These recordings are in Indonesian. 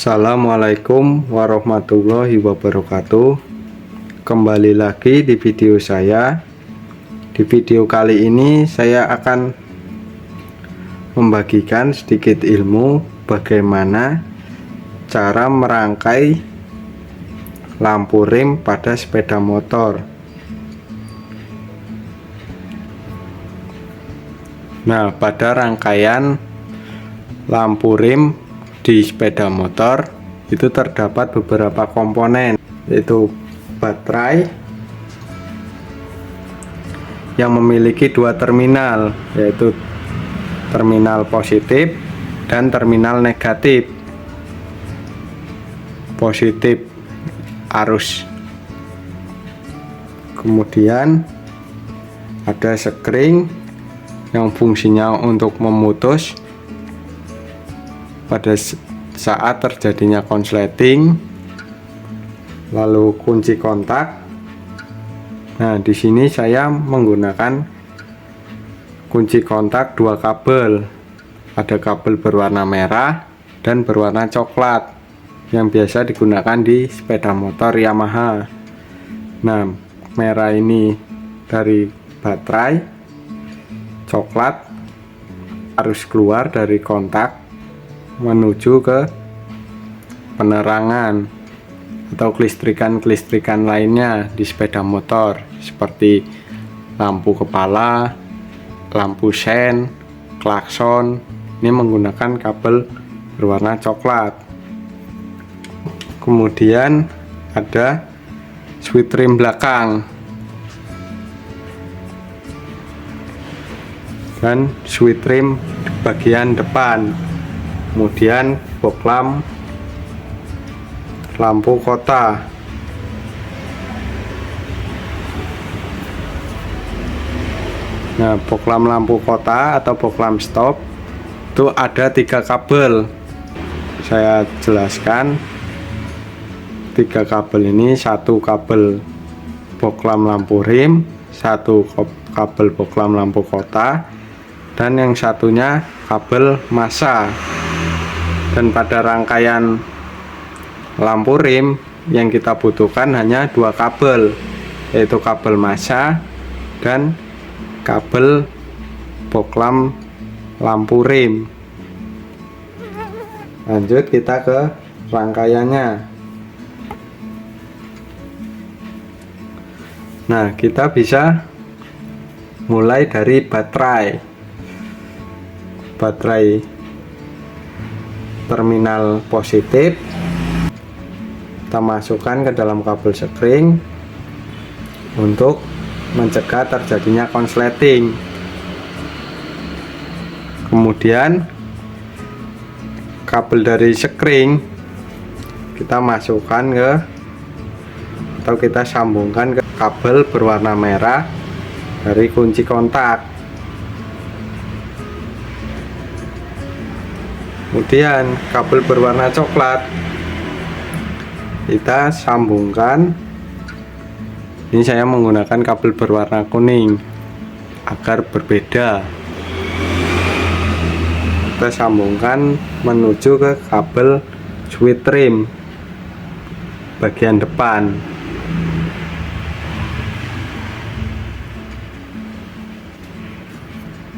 Assalamualaikum warahmatullahi wabarakatuh. Kembali lagi di video saya. Di video kali ini saya akan membagikan sedikit ilmu bagaimana cara merangkai lampu rem pada sepeda motor. Nah, pada rangkaian lampu rem di sepeda motor itu terdapat beberapa komponen, yaitu baterai yang memiliki dua terminal, yaitu terminal positif dan terminal negatif. Positif arus, kemudian ada sekring yang fungsinya untuk memutus pada saat terjadinya konsleting, lalu kunci kontak. Nah, di sini saya menggunakan kunci kontak dua kabel. Ada kabel berwarna merah dan berwarna coklat yang biasa digunakan di sepeda motor Yamaha. Nah, merah ini dari baterai, coklat harus keluar dari kontak menuju ke penerangan atau kelistrikan lainnya di sepeda motor, seperti lampu kepala, lampu sen, klakson. Ini menggunakan kabel berwarna coklat. Kemudian ada switch rem belakang dan switch rem bagian depan. Kemudian bohlam lampu kota. Nah, bohlam lampu kota atau bohlam stop itu ada tiga kabel. Saya jelaskan, tiga kabel ini: satu kabel bohlam lampu rem, satu kabel bohlam lampu kota, dan yang satunya kabel massa. Dan pada rangkaian lampu rem yang kita butuhkan hanya dua kabel, yaitu kabel massa dan kabel bohlam lampu rem. Lanjut kita ke rangkaiannya. Nah, kita bisa mulai dari baterai terminal positif. Kita masukkan ke dalam kabel sekring untuk mencegah terjadinya konsleting. Kemudian kabel dari sekring kita masukkan atau kita sambungkan ke kabel berwarna merah dari kunci kontak. Kemudian kabel berwarna coklat kita sambungkan. Ini saya menggunakan kabel berwarna kuning agar berbeda. Kita sambungkan menuju ke kabel switch rem bagian depan.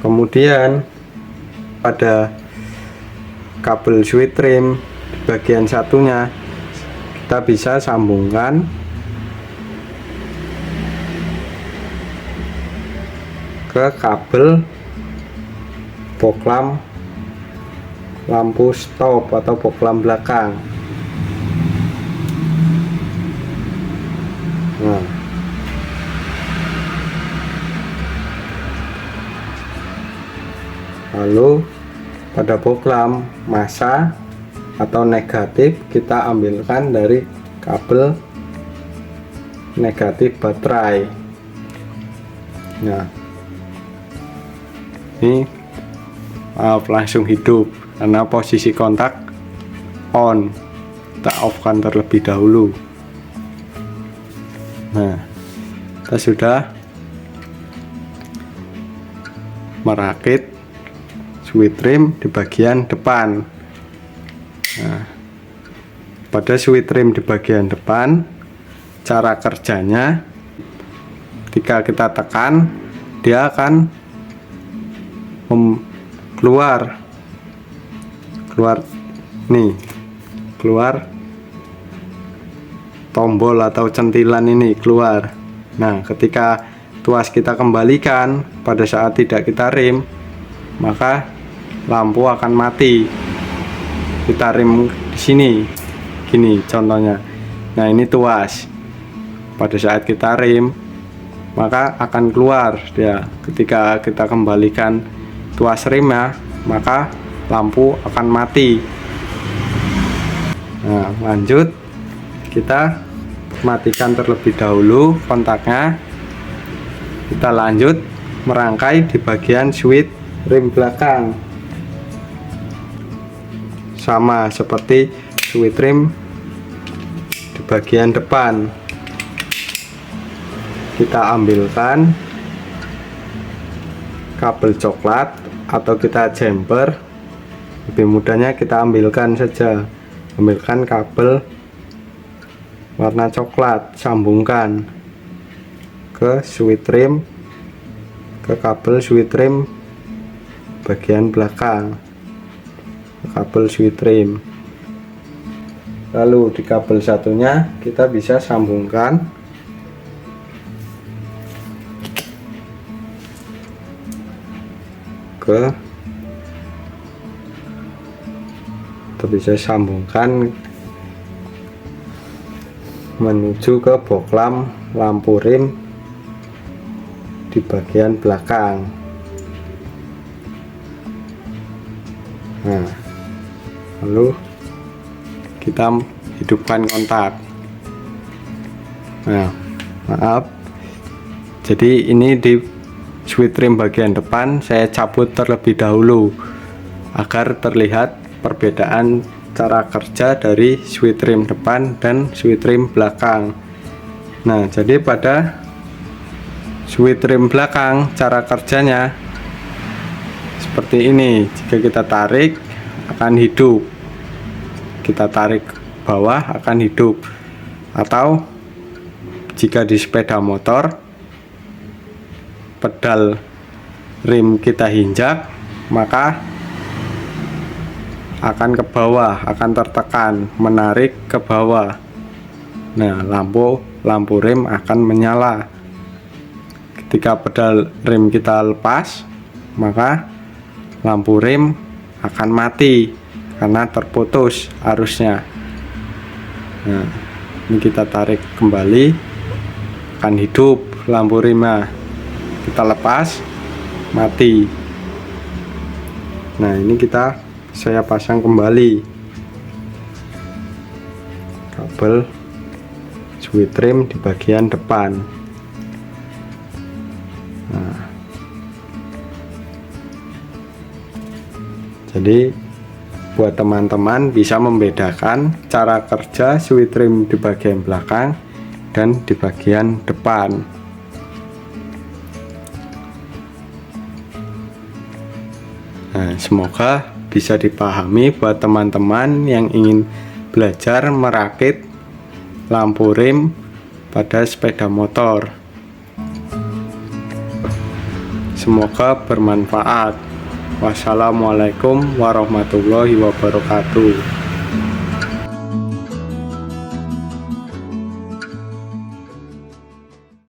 Kemudian pada kabel switch rem bagian satunya kita bisa sambungkan ke kabel bohlam lampu stop atau bohlam belakang. Nah, lalu pada bohlam massa atau negatif kita ambilkan dari kabel negatif baterai. Nah, ini langsung hidup karena posisi kontak on. Kita off kan terlebih dahulu. Nah, kita sudah merakit switch rem di bagian depan. Nah, pada switch rim di bagian depan, cara kerjanya ketika kita tekan, dia akan keluar nih, keluar tombol atau centilan ini keluar. Nah, ketika tuas kita kembalikan pada saat tidak kita rem, maka lampu akan mati. Kita rem di sini, gini contohnya. Nah, ini tuas. Pada saat kita rem, maka akan keluar dia. Ketika kita kembalikan tuas remnya, maka lampu akan mati. Nah, lanjut, kita matikan terlebih dahulu kontaknya. Kita lanjut merangkai di bagian switch rem belakang, sama seperti switch rem di bagian depan. Kita ambilkan kabel coklat atau kita jumper, lebih mudahnya kita ambilkan saja. Ambilkan kabel warna coklat, sambungkan ke switch rem, ke kabel switch rem bagian belakang, kabel switch rem. Lalu di kabel satunya kita bisa sambungkan ke, kita bisa sambungkan menuju ke bohlam lampu rem di bagian belakang. Nah, lalu kita hidupkan kontak. Nah, maaf, jadi ini di switch rem bagian depan saya cabut terlebih dahulu agar terlihat perbedaan cara kerja dari switch rem depan dan switch rem belakang. Nah, jadi pada switch rem belakang cara kerjanya seperti ini. Jika kita tarik akan hidup, kita tarik bawah akan hidup. Atau jika di sepeda motor, pedal rem kita injak, maka akan ke bawah, akan tertekan, menarik ke bawah. Nah, lampu rem akan menyala. Ketika pedal rem kita lepas, maka lampu rem akan mati karena terputus arusnya. Nah, ini kita tarik kembali, akan hidup lampu remnya. Kita lepas, mati. Nah, ini saya pasang kembali kabel switch rem di bagian depan. Nah, jadi buat teman-teman bisa membedakan cara kerja switch rem di bagian belakang dan di bagian depan. Nah, semoga bisa dipahami buat teman-teman yang ingin belajar merakit lampu rem pada sepeda motor. Semoga bermanfaat. Wassalamualaikum warahmatullahi wabarakatuh.